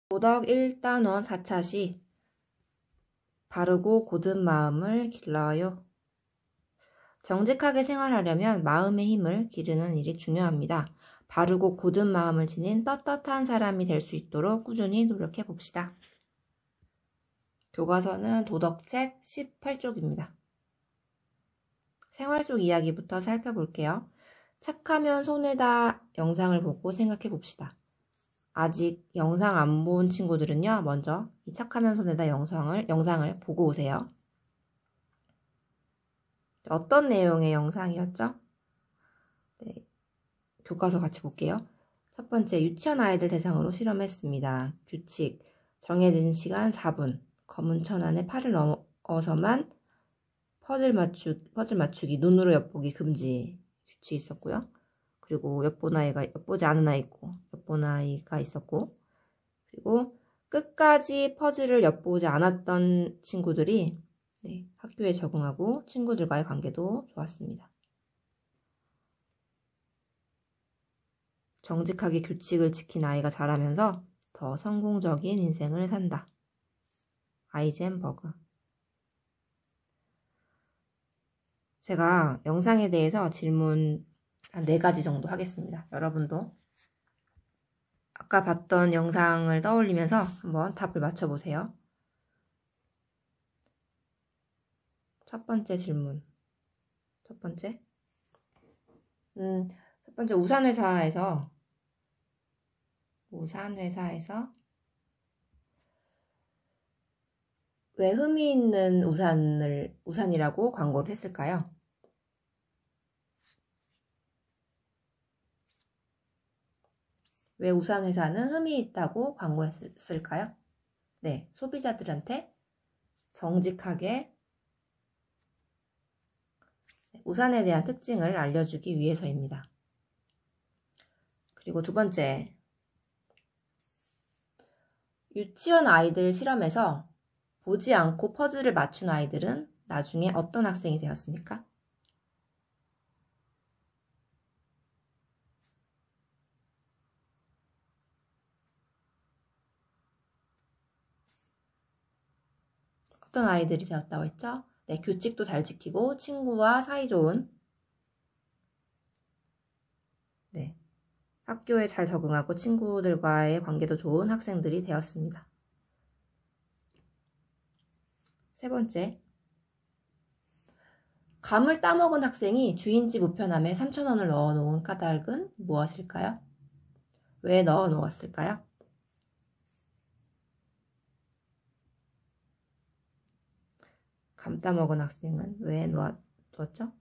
도덕 1단원 4차시 바르고 곧은 마음을 길러요. 정직하게 생활하려면 마음의 힘을 기르는 일이 중요합니다. 바르고 곧은 마음을 지닌 떳떳한 사람이 될 수 있도록 꾸준히 노력해 봅시다. 교과서는 도덕책 18쪽입니다. 생활 속 이야기부터 살펴볼게요. 착하면 손해다 영상을 보고 생각해 봅시다. 아직 영상 안 본 친구들은요, 먼저 이 착하면 손해다 영상을 보고 오세요. 어떤 내용의 영상이었죠? 네, 교과서 같이 볼게요. 첫 번째, 유치원 아이들 대상으로 실험했습니다. 규칙, 정해진 시간 4분, 검은 천 안에 팔을 넣어서만 퍼즐 맞추기, 눈으로 엿보기 금지 규칙이 있었고요. 그리고 엿보지 않은 아이 있고, 엿본 아이가 있었고, 그리고 끝까지 퍼즐을 엿보지 않았던 친구들이 학교에 적응하고 친구들과의 관계도 좋았습니다. 정직하게 규칙을 지킨 아이가 자라면서 더 성공적인 인생을 산다. 아이젠버그. 제가 영상에 대해서 질문 한 4가지 정도 하겠습니다. 여러분도 아까 봤던 영상을 떠올리면서 한번 답을 맞춰보세요. 첫 번째 질문. 첫 번째, 우산회사에서 왜 흠이 있는 우산이라고 광고를 했을까요? 왜 우산회사는 흠이 있다고 광고했을까요? 네, 소비자들한테 정직하게 우산에 대한 특징을 알려주기 위해서입니다. 그리고 두 번째, 유치원 아이들 실험에서 보지 않고 퍼즐을 맞춘 아이들은 나중에 어떤 학생이 되었습니까? 어떤 아이들이 되었다고 했죠? 네, 규칙도 잘 지키고 친구와 사이좋은, 학교에 잘 적응하고 친구들과의 관계도 좋은 학생들이 되었습니다. 세 번째, 감을 따먹은 학생이 주인집 우편함에 3,000원을 넣어놓은 까닭은 무엇일까요? 왜 넣어놓았을까요? 감 따먹은 학생은 왜 놓았죠?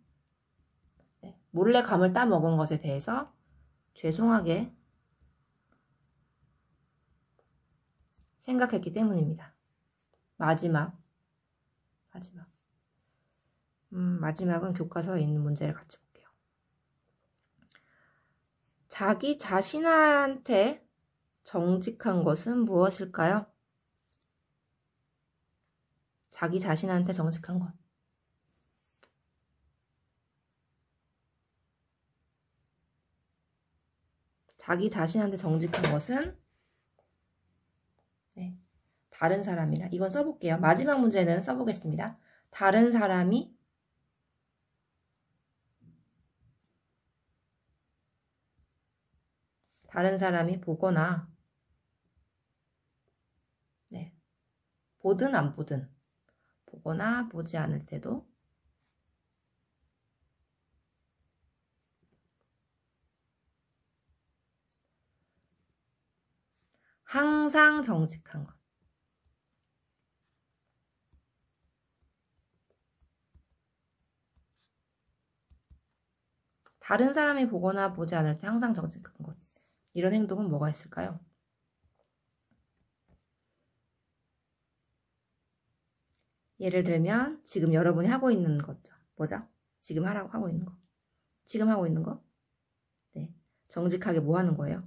네, 몰래 감을 따먹은 것에 대해서 죄송하게 생각했기 때문입니다. 마지막은 교과서에 있는 문제를 같이 볼게요. 자기 자신한테 정직한 것은 무엇일까요? 자기 자신한테 정직한 것. 자기 자신한테 정직한 것은 다른 사람이랑, 이건 써볼게요. 마지막 문제는 써보겠습니다. 다른 사람이 보거나 보든 안 보든, 보거나 보지 않을 때도 항상 정직한 것. 다른 사람이 보거나 보지 않을 때 항상 정직한 것. 이런 행동은 뭐가 있을까요? 예를 들면 지금 여러분이 하고 있는 거죠. 뭐죠? 지금 하고 있는 거. 지금 하고 있는 거? 네. 정직하게 뭐 하는 거예요?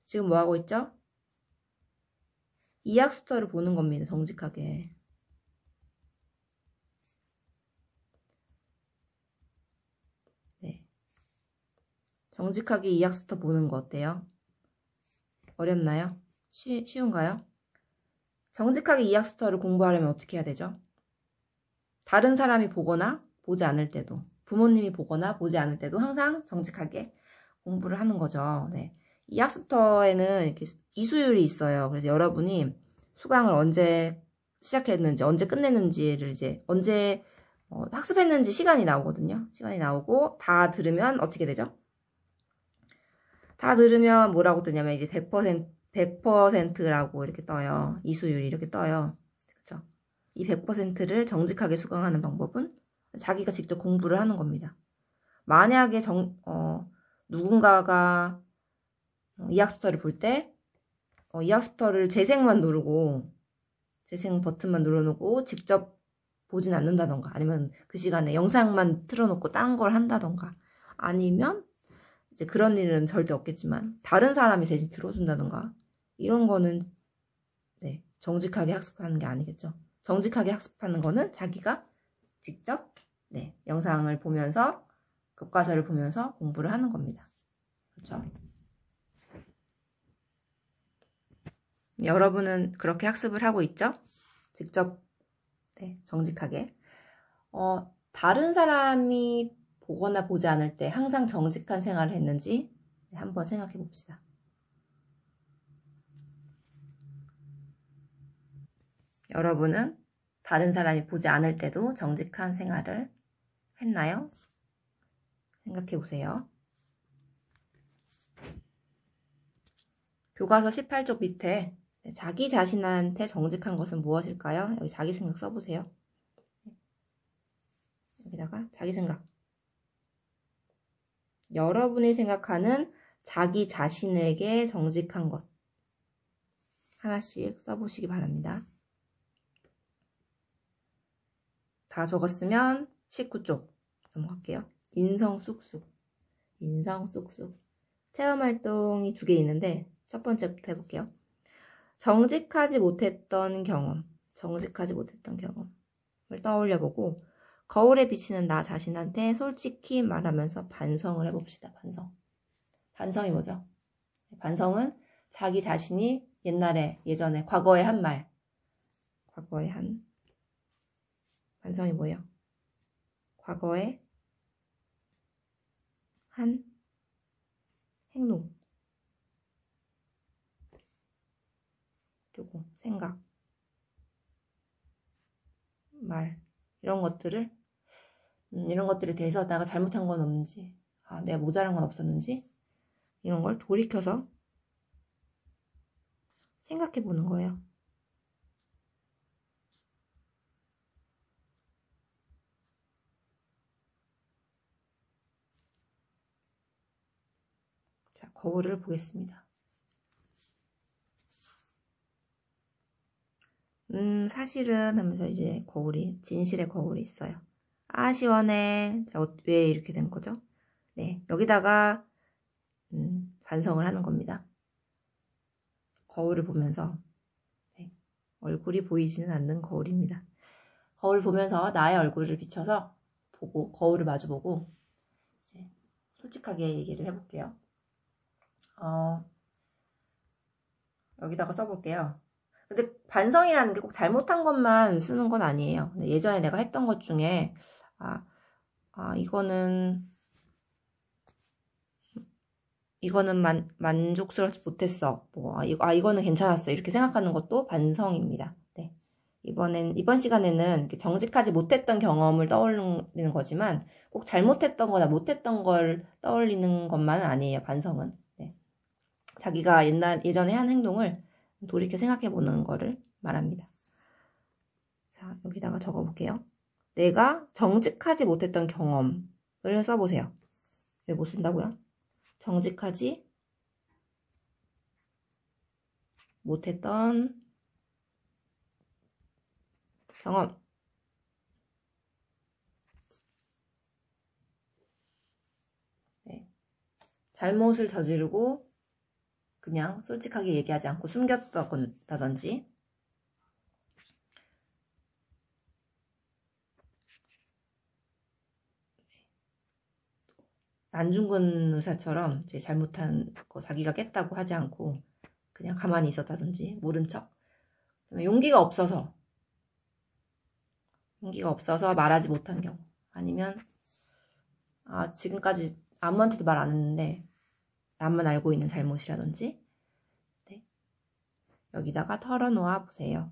지금 뭐 하고 있죠? 이학스터를 보는 겁니다. 정직하게. 네. 정직하게 이학스터 보는 거 어때요? 어렵나요? 쉬운가요? 정직하게 이 학습터를 공부하려면 어떻게 해야 되죠? 다른 사람이 보거나 보지 않을 때도, 부모님이 보거나 보지 않을 때도 항상 정직하게 공부를 하는 거죠. 네. 이 학습터에는 이렇게 이수율이 있어요. 그래서 여러분이 수강을 언제 시작했는지, 언제 끝냈는지를 이제 언제 학습했는지 시간이 나오거든요. 시간이 나오고 다 들으면 어떻게 되죠? 다 들으면 뭐라고 뜨냐면 이제 100%라고 이렇게 떠요. 이수율이 이렇게 떠요. 그렇죠? 이 100%를 정직하게 수강하는 방법은 자기가 직접 공부를 하는 겁니다. 만약에 누군가가 이 학습터를 볼 때 이 학습터를 재생만 누르고 재생 버튼만 눌러놓고 직접 보진 않는다던가 아니면 그 시간에 영상만 틀어놓고 딴 걸 한다던가 아니면 이제 그런 일은 절대 없겠지만 다른 사람이 대신 들어준다던가 이런 거는 네, 정직하게 학습하는 게 아니겠죠. 정직하게 학습하는 거는 자기가 직접 네, 영상을 보면서 교과서를 보면서 공부를 하는 겁니다. 그렇죠? 여러분은 그렇게 학습을 하고 있죠? 직접 네, 정직하게 다른 사람이 보거나 보지 않을 때 항상 정직한 생활을 했는지 한번 생각해 봅시다. 여러분은 다른 사람이 보지 않을 때도 정직한 생활을 했나요? 생각해 보세요. 교과서 18쪽 밑에 자기 자신한테 정직한 것은 무엇일까요? 여기 자기 생각 써보세요. 여기다가 자기 생각. 여러분이 생각하는 자기 자신에게 정직한 것. 하나씩 써보시기 바랍니다. 다 적었으면 19쪽 넘어갈게요. 인성 쑥쑥. 인성 쑥쑥. 체험활동이 2개 있는데 첫 번째부터 해볼게요. 정직하지 못했던 경험. 정직하지 못했던 경험을 떠올려보고 거울에 비치는 나 자신한테 솔직히 말하면서 반성을 해봅시다. 반성. 반성이 뭐죠? 반성은 자기 자신이 예전에 과거에 한 말. 과거에 한 반성이 뭐예요? 과거에 한 행동. 그리고 생각. 말. 이런 것들에 대해서 내가 잘못한 건 없는지, 내가 모자란 건 없었는지, 이런 걸 돌이켜서 생각해 보는 거예요. 자, 거울을 보겠습니다. 사실은 하면서 이제 진실의 거울이 있어요. 아, 시원해. 자, 왜 이렇게 된 거죠? 네, 여기다가 반성을 하는 겁니다. 거울을 보면서 네, 얼굴이 보이지는 않는 거울입니다. 거울을 보면서 나의 얼굴을 비춰서 보고 거울을 마주보고 이제 솔직하게 얘기를 해볼게요. 여기다가 써볼게요. 근데 반성이라는 게 꼭 잘못한 것만 쓰는 건 아니에요. 예전에 내가 했던 것 중에 이거는 만족스럽지 못했어. 이거는 괜찮았어. 이렇게 생각하는 것도 반성입니다. 네. 이번 시간에는 정직하지 못했던 경험을 떠올리는 거지만 꼭 잘못했던 거나 못했던 걸 떠올리는 것만은 아니에요. 반성은. 네. 자기가 예전에 한 행동을 돌이켜 생각해 보는 거를 말합니다. 자, 여기다가 적어 볼게요. 내가 정직하지 못했던 경험을 써보세요. 왜 못 쓴다고요? 정직하지 못했던 경험. 네. 잘못을 저지르고 그냥 솔직하게 얘기하지 않고 숨겼다든지 안중근 의사처럼 잘못한 거 자기가 깼다고 하지 않고 그냥 가만히 있었다든지 모른 척. 용기가 없어서 말하지 못한 경우. 아니면 지금까지 아무한테도 말 안 했는데 나만 알고 있는 잘못이라든지. 네. 여기다가 털어놓아 보세요.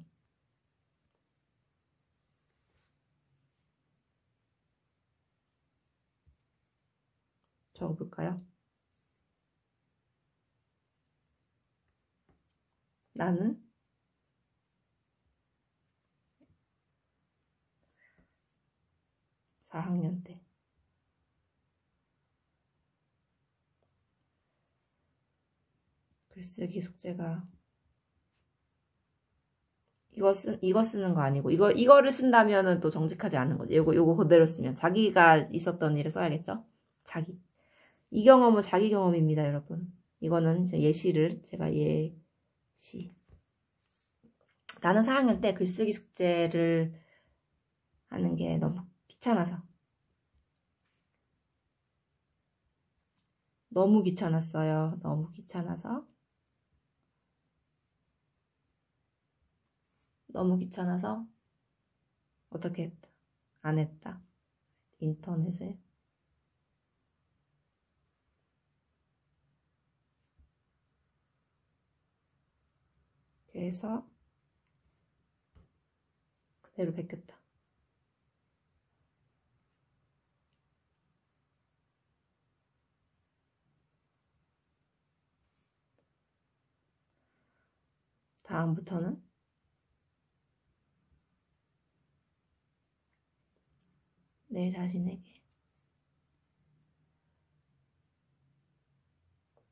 적어볼까요? 나는 4학년 때 글쓰기 숙제가 이거 쓰는 거 아니고 이거를 쓴다면은 또 정직하지 않은 거지. 요거 그대로 쓰면 자기가 있었던 일을 써야겠죠. 이 경험은 자기 경험입니다, 여러분. 이거는 제가 예시. 나는 4학년 때 글쓰기 숙제를 하는 게 너무 귀찮아서. 너무 귀찮았어요. 너무 귀찮아서 어떻게 했다. 안 했다. 인터넷을 그래서 그대로 베꼈다. 다음부터는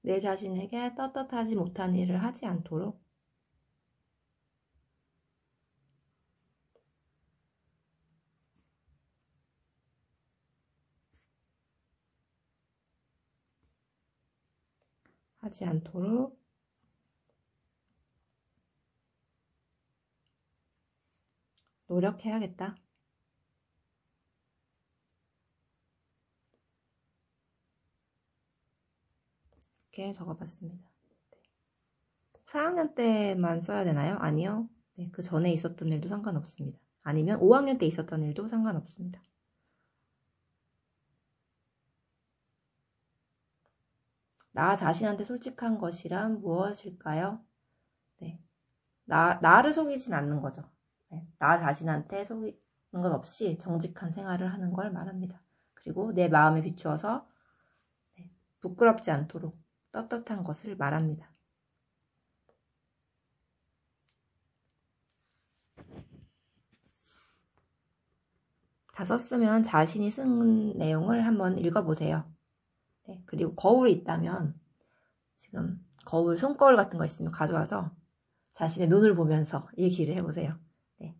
내 자신에게 떳떳하지 못한 일을 하지 않도록 노력해야겠다. 이렇게 적어봤습니다. 4학년 때만 써야 되나요? 아니요. 네, 그 전에 있었던 일도 상관없습니다. 아니면 5학년 때 있었던 일도 상관없습니다. 나 자신한테 솔직한 것이란 무엇일까요? 네. 나를 속이진 않는 거죠. 네. 나 자신한테 속이는 것 없이 정직한 생활을 하는 걸 말합니다. 그리고 내 마음에 비추어서 부끄럽지 않도록 떳떳한 것을 말합니다. 다 썼으면 자신이 쓴 내용을 한번 읽어보세요. 네, 그리고 거울이 있다면 지금 손거울 같은 거 있으면 가져와서 자신의 눈을 보면서 얘기를 해보세요. 네.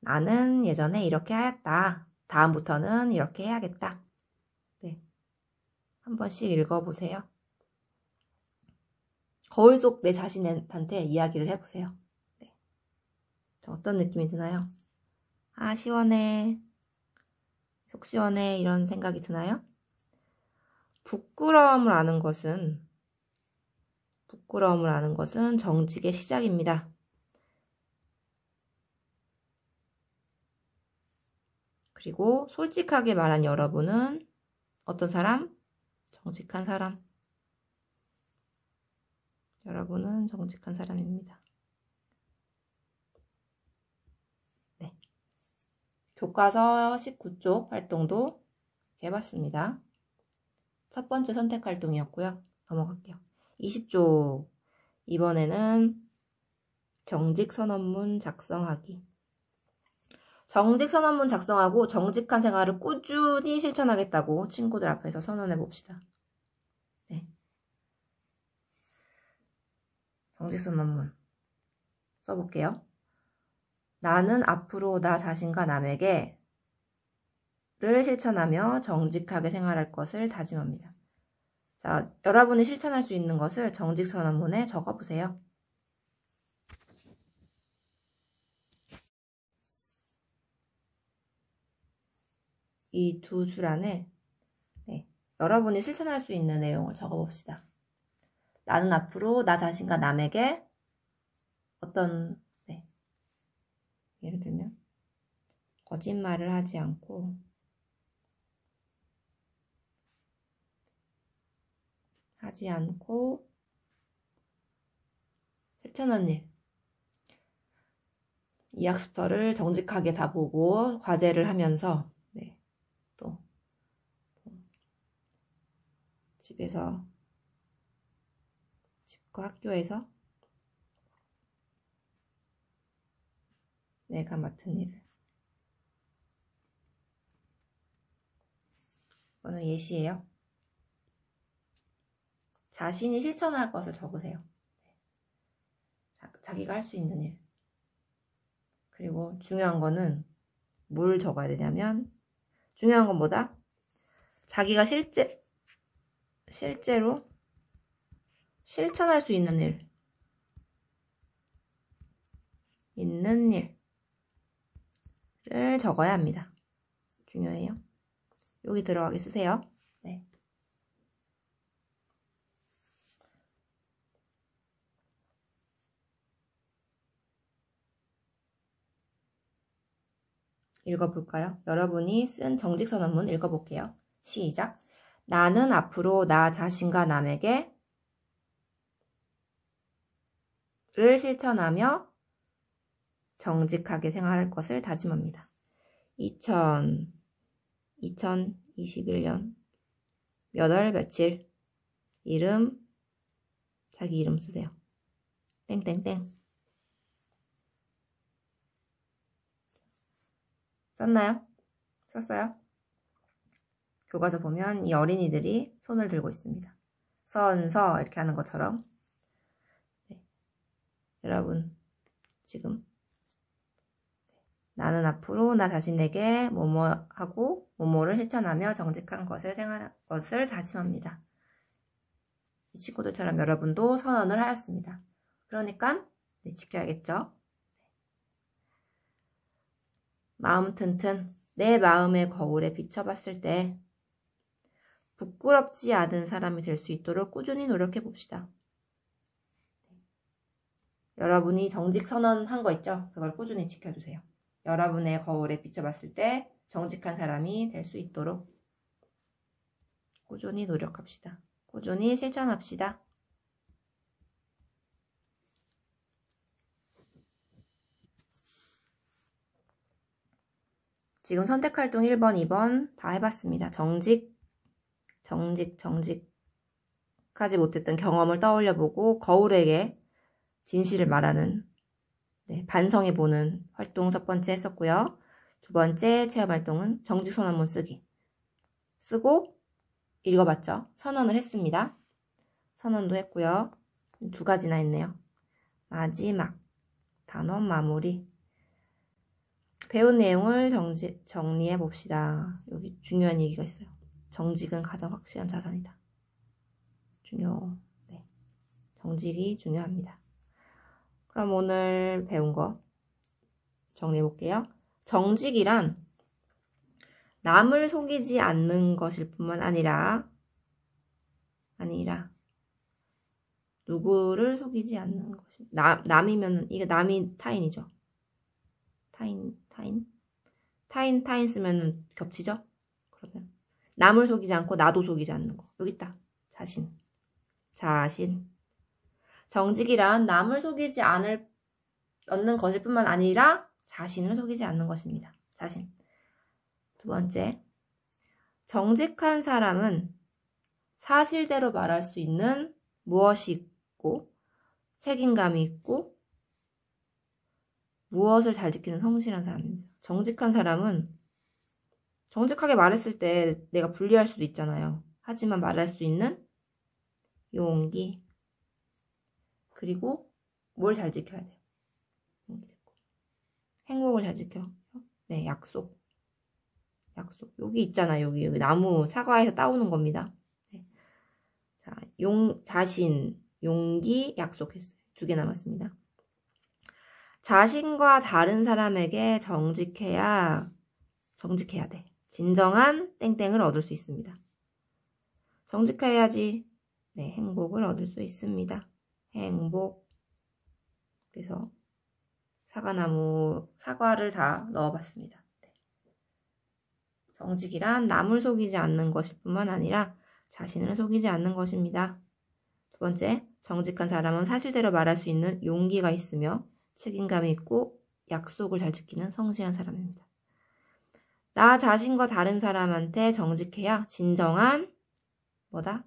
나는 예전에 이렇게 하였다. 다음부터는 이렇게 해야겠다. 네. 한 번씩 읽어보세요. 거울 속 내 자신한테 이야기를 해보세요. 네. 어떤 느낌이 드나요? 시원해. 속 시원해. 이런 생각이 드나요? 부끄러움을 아는 것은 정직의 시작입니다. 그리고 솔직하게 말한 여러분은 어떤 사람? 정직한 사람. 여러분은 정직한 사람입니다. 네. 교과서 19쪽 활동도 해봤습니다. 첫 번째 선택 활동이었고요. 넘어갈게요. 20쪽. 이번에는 정직 선언문 작성하기. 정직 선언문 작성하고 정직한 생활을 꾸준히 실천하겠다고 친구들 앞에서 선언해 봅시다. 네. 정직 선언문 써볼게요. 나는 앞으로 나 자신과 남에게 를 실천하며 정직하게 생활할 것을 다짐합니다. 자, 여러분이 실천할 수 있는 것을 정직 선언문에 적어보세요. 이 두 줄 안에 여러분이 실천할 수 있는 내용을 적어봅시다. 나는 앞으로 나 자신과 남에게 어떤, 네. 예를 들면, 거짓말을 하지 않고, 실천한 일. 이 학습터를 정직하게 다 보고 과제를 하면서 네, 또 집과 학교에서 내가 맡은 일을. 이거는 예시예요. 자신이 실천할 것을 적으세요. 자기가 할 수 있는 일. 그리고 중요한 거는 뭘 적어야 되냐면, 중요한 건 뭐다? 자기가 실제로 실천할 수 있는 일을 적어야 합니다. 중요해요. 여기 들어가게 쓰세요. 네. 읽어볼까요? 여러분이 쓴 정직선언문 읽어볼게요. 시작. 나는 앞으로 나 자신과 남에게 를 실천하며 정직하게 생활할 것을 다짐합니다. 2021년 몇 월 며칠 자기 이름 쓰세요. 땡땡땡. 썼나요? 썼어요? 교과서 보면 이 어린이들이 손을 들고 있습니다. 선서 이렇게 하는 것처럼. 네. 여러분 지금 나는 앞으로 나 자신에게 뭐뭐하고 뭐뭐를 실천하며 정직한 것을 생활할 것을 다짐합니다. 이 친구들처럼 여러분도 선언을 하였습니다. 그러니까 네, 지켜야겠죠? 마음 튼튼 내 마음의 거울에 비춰봤을 때 부끄럽지 않은 사람이 될 수 있도록 꾸준히 노력해 봅시다. 여러분이 정직 선언한 거 있죠? 그걸 꾸준히 지켜주세요. 여러분의 거울에 비춰봤을 때 정직한 사람이 될 수 있도록 꾸준히 노력합시다. 꾸준히 실천합시다. 지금 선택활동 1번, 2번 다 해봤습니다. 정직하지 못했던 경험을 떠올려보고 거울에게 진실을 말하는 반성해보는 활동 첫 번째 했었고요. 두 번째 체험활동은 정직선언문 쓰기. 쓰고 읽어봤죠. 선언을 했습니다. 선언도 했고요. 두 가지나 했네요. 마지막 단원 마무리. 배운 내용을 정리해 봅시다. 여기 중요한 얘기가 있어요. 정직은 가장 확실한 자산이다. 정직이 중요합니다. 그럼 오늘 배운 거 정리해 볼게요. 정직이란 남을 속이지 않는 것일 뿐만 아니라 누구를 속이지 않는 것입니다. 남이면 이게 남이 타인이죠. 타인 쓰면은 겹치죠? 그러면 남을 속이지 않고 나도 속이지 않는 거. 여기 있다. 자신. 정직이란 남을 속이지 않는 것일 뿐만 아니라 자신을 속이지 않는 것입니다. 자신. 두 번째, 정직한 사람은 사실대로 말할 수 있는 무엇이 있고 책임감이 있고 무엇을 잘 지키는 성실한 사람입니다. 정직한 사람은 정직하게 말했을 때 내가 불리할 수도 있잖아요. 하지만 말할 수 있는 용기, 그리고 뭘 잘 지켜야 돼요. 행복을 잘 지켜. 네, 약속. 여기 있잖아요. 여기 나무 사과에서 따오는 겁니다. 네. 자, 자신, 용기, 약속했어요. 2개 남았습니다. 자신과 다른 사람에게 정직해야 돼. 진정한 땡땡을 얻을 수 있습니다. 정직해야지. 네, 행복을 얻을 수 있습니다. 행복. 그래서 사과를 다 넣어봤습니다. 네. 정직이란 남을 속이지 않는 것일 뿐만 아니라 자신을 속이지 않는 것입니다. 두 번째, 정직한 사람은 사실대로 말할 수 있는 용기가 있으며 책임감이 있고 약속을 잘 지키는 성실한 사람입니다. 나 자신과 다른 사람한테 정직해야 진정한 뭐다?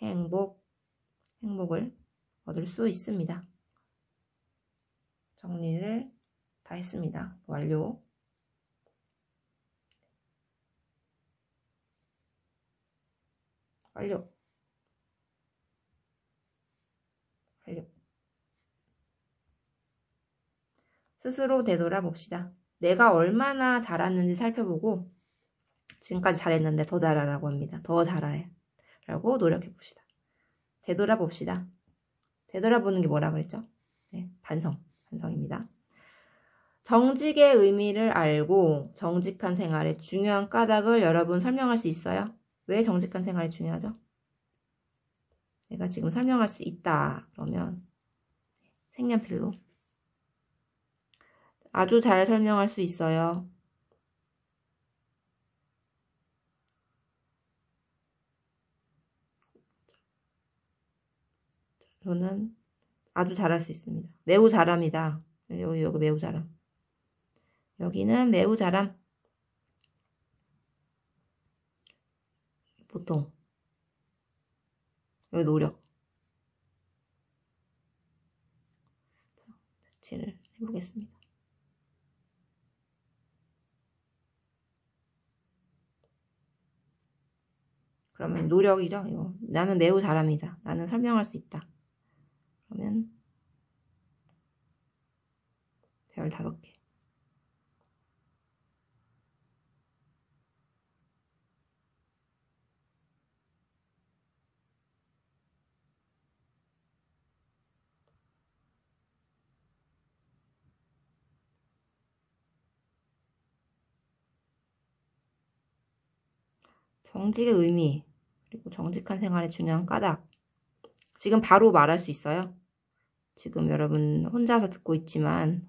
행복을 얻을 수 있습니다. 정리를 다 했습니다. 완료. 완료. 스스로 되돌아봅시다. 내가 얼마나 잘했는지 살펴보고 지금까지 잘했는데 더 잘하라고 합니다. 더 잘하라고 노력해봅시다. 되돌아봅시다. 되돌아보는 게 뭐라 그랬죠? 네, 반성입니다. 정직의 의미를 알고 정직한 생활의 중요한 까닭을 여러분 설명할 수 있어요? 왜 정직한 생활이 중요하죠? 내가 지금 설명할 수 있다. 그러면 색연필로 아주 잘 설명할 수 있어요. 저는 아주 잘할 수 있습니다. 매우 잘합니다. 여기 매우 잘함. 여기는 매우 잘함. 보통. 여기 노력. 자취를 해보겠습니다. 그러면 노력이죠. 이거. 나는 매우 잘합니다. 나는 설명할 수 있다. 그러면 별 5개. 정직의 의미, 그리고 정직한 생활의 중요한 까닭. 지금 바로 말할 수 있어요. 지금 여러분 혼자서 듣고 있지만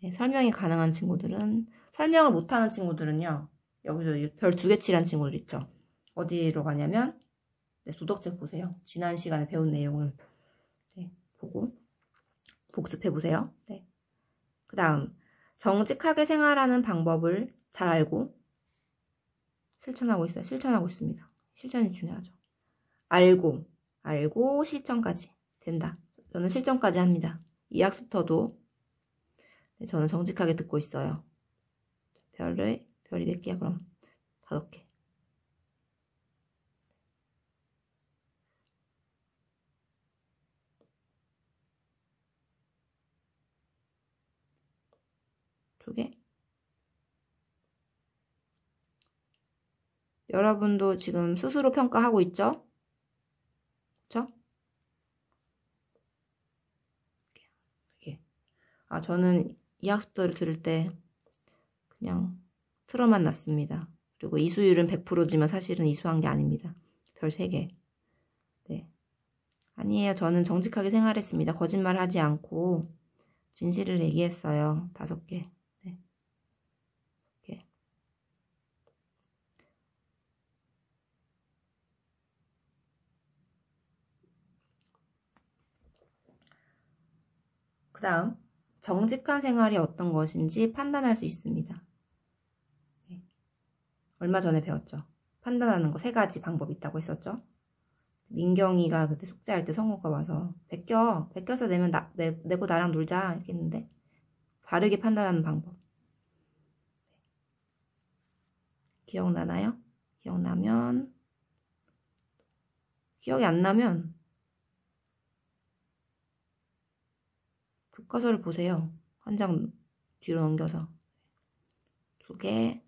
네, 설명이 가능한 친구들은, 설명을 못하는 친구들은요. 여기서 별 2개 칠한 친구들 있죠. 어디로 가냐면 네, 도덕책 보세요. 지난 시간에 배운 내용을 네, 보고 복습해보세요. 네. 그 다음 정직하게 생활하는 방법을 잘 알고 실천하고 있어요. 실천하고 있습니다. 실천이 중요하죠. 알고 실천까지 된다. 저는 실천까지 합니다. 이 학습터도 네, 저는 정직하게 듣고 있어요. 별이 몇 개야 그럼? 5개. 두 개. 여러분도 지금 스스로 평가하고 있죠? 그쵸? 저는 이 학습도를 들을 때 그냥 틀어만 놨습니다. 그리고 이수율은 100%지만 사실은 이수한 게 아닙니다. 별 3개. 네. 아니에요. 저는 정직하게 생활했습니다. 거짓말 하지 않고 진실을 얘기했어요. 5개. 네. 이렇게. 그 다음 정직한 생활이 어떤 것인지 판단할 수 있습니다. 네. 얼마 전에 배웠죠. 판단하는 거 3가지 방법이 있다고 했었죠. 민경이가 그때 숙제할 때 성우가 와서 베껴서 내고 나랑 놀자 이렇게 했는데 바르게 판단하는 방법. 기억나나요? 기억이 안 나면 교과서를 보세요. 한 장 뒤로 넘겨서 2개.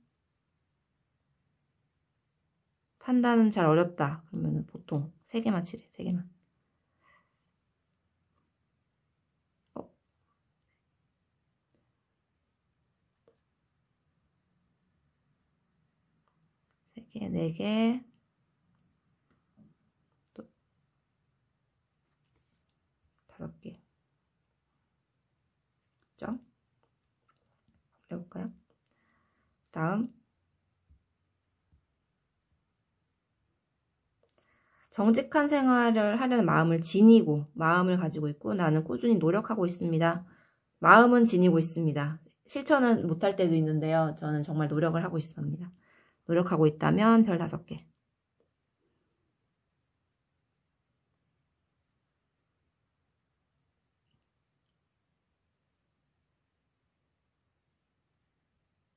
판단은 잘 어렵다. 그러면 보통 3개만 칠해. 3개만. 3개, 4개. 있죠. 올려볼까요? 다음 정직한 생활을 하려는 마음을 가지고 있고 나는 꾸준히 노력하고 있습니다. 마음은 지니고 있습니다. 실천은 못할 때도 있는데요. 저는 정말 노력을 하고 있습니다. 노력하고 있다면 별 5개.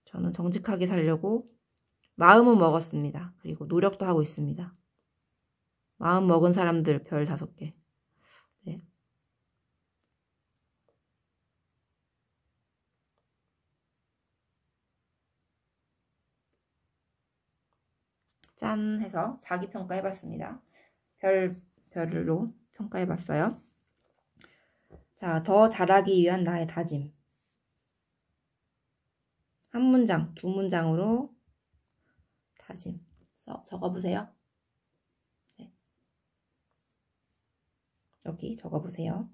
저는 정직하게 살려고 마음은 먹었습니다. 그리고 노력도 하고 있습니다. 마음 먹은 사람들 별 5개. 네. 짠 해서 자기평가 해봤습니다. 별로 평가해봤어요. 자, 더 잘하기 위한 나의 다짐. 한 문장, 2문장으로 다짐. 적어보세요. 네. 여기 적어보세요.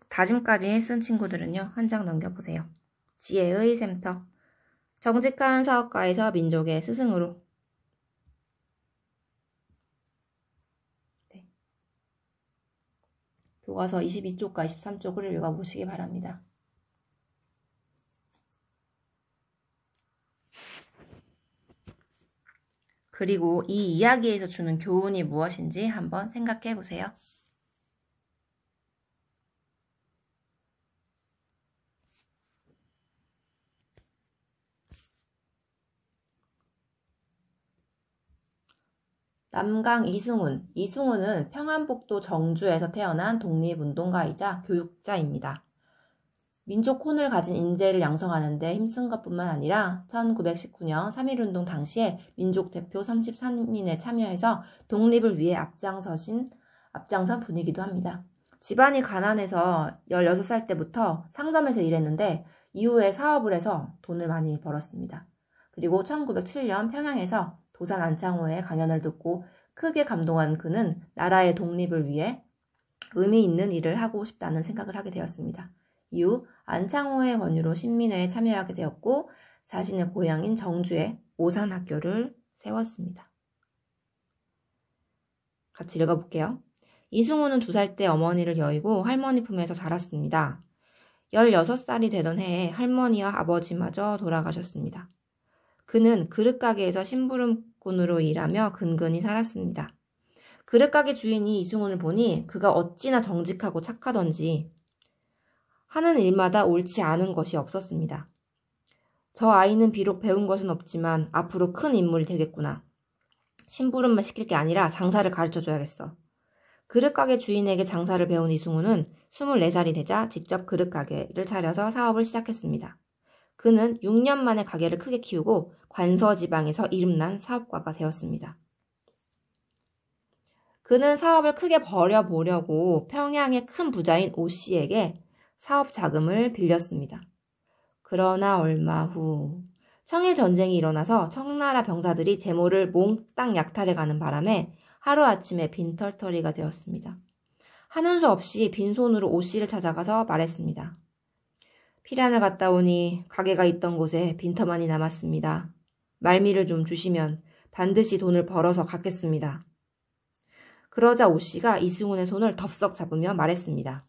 다짐까지 쓴 친구들은요, 한 장 넘겨보세요. 지혜의 샘터. 정직한 사업가에서 민족의 스승으로. 네. 교과서 22쪽과 23쪽을 읽어보시기 바랍니다. 그리고 이 이야기에서 주는 교훈이 무엇인지 한번 생각해 보세요. 남강 이승훈. 이승훈은 평안북도 정주에서 태어난 독립운동가이자 교육자입니다. 민족 혼을 가진 인재를 양성하는 데 힘쓴 것뿐만 아니라 1919년 3.1운동 당시에 민족 대표 33인에 참여해서 독립을 위해 앞장선 분이기도 합니다. 집안이 가난해서 16살 때부터 상점에서 일했는데 이후에 사업을 해서 돈을 많이 벌었습니다. 그리고 1907년 평양에서 도산 안창호의 강연을 듣고 크게 감동한 그는 나라의 독립을 위해 의미 있는 일을 하고 싶다는 생각을 하게 되었습니다. 이후 안창호의 권유로 신민회에 참여하게 되었고 자신의 고향인 정주에 오산학교를 세웠습니다. 같이 읽어볼게요. 이승훈은 2살 때 어머니를 여의고 할머니 품에서 자랐습니다. 16살이 되던 해에 할머니와 아버지마저 돌아가셨습니다. 그는 그릇가게에서 심부름꾼으로 일하며 근근히 살았습니다. 그릇가게 주인이 이승훈을 보니 그가 어찌나 정직하고 착하던지 하는 일마다 옳지 않은 것이 없었습니다. 저 아이는 비록 배운 것은 없지만 앞으로 큰 인물이 되겠구나. 심부름만 시킬 게 아니라 장사를 가르쳐줘야겠어. 그릇가게 주인에게 장사를 배운 이승훈은 24살이 되자 직접 그릇가게를 차려서 사업을 시작했습니다. 그는 6년 만에 가게를 크게 키우고 관서지방에서 이름난 사업가가 되었습니다. 그는 사업을 크게 벌여보려고 평양의 큰 부자인 오 씨에게 사업 자금을 빌렸습니다. 그러나 얼마 후 청일전쟁이 일어나서 청나라 병사들이 재물을 몽땅 약탈해가는 바람에 하루아침에 빈털터리가 되었습니다. 하는 수 없이 빈손으로 오 씨를 찾아가서 말했습니다. 피란을 갔다 오니 가게가 있던 곳에 빈터만이 남았습니다. 말미를 좀 주시면 반드시 돈을 벌어서 갚겠습니다. 그러자 오 씨가 이승훈의 손을 덥석 잡으며 말했습니다.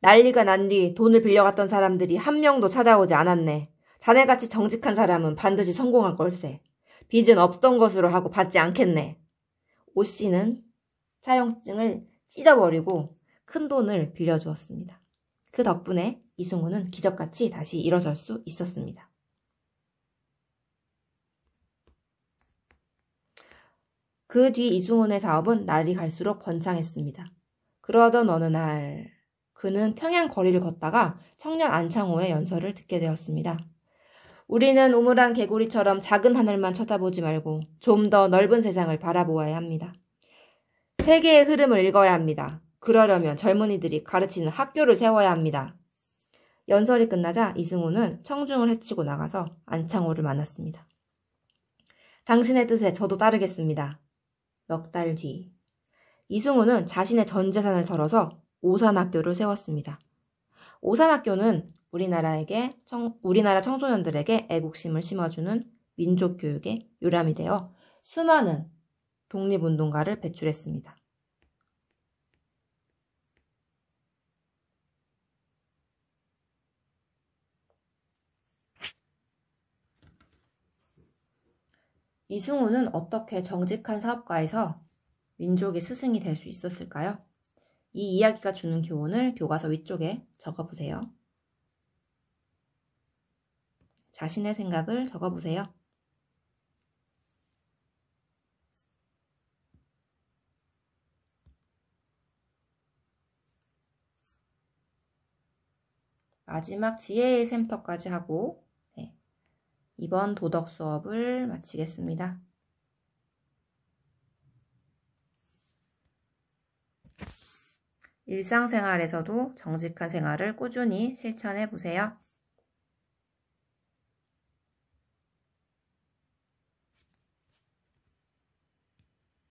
난리가 난 뒤 돈을 빌려갔던 사람들이 한 명도 찾아오지 않았네. 자네같이 정직한 사람은 반드시 성공할 걸세. 빚은 없던 것으로 하고 받지 않겠네. 오 씨는 차용증을 찢어버리고 큰 돈을 빌려주었습니다. 그 덕분에 이승훈은 기적같이 다시 일어설 수 있었습니다. 그 뒤 이승훈의 사업은 날이 갈수록 번창했습니다. 그러던 어느 날 그는 평양 거리를 걷다가 청년 안창호의 연설을 듣게 되었습니다. 우리는 우물안 개구리처럼 작은 하늘만 쳐다보지 말고 좀 더 넓은 세상을 바라보아야 합니다. 세계의 흐름을 읽어야 합니다. 그러려면 젊은이들이 가르치는 학교를 세워야 합니다. 연설이 끝나자 이승우는 청중을 헤치고 나가서 안창호를 만났습니다. 당신의 뜻에 저도 따르겠습니다. 넉 달 뒤, 이승우는 자신의 전 재산을 털어서 오산학교를 세웠습니다. 오산학교는 우리나라 청소년들에게 애국심을 심어주는 민족교육의 요람이 되어 수많은 독립운동가를 배출했습니다. 이승우는 어떻게 정직한 사업가에서 민족의 스승이 될 수 있었을까요? 이 이야기가 주는 교훈을 교과서 위쪽에 적어보세요. 자신의 생각을 적어보세요. 마지막 지혜의 샘터까지 하고 이번 도덕 수업을 마치겠습니다. 일상생활에서도 정직한 생활을 꾸준히 실천해 보세요.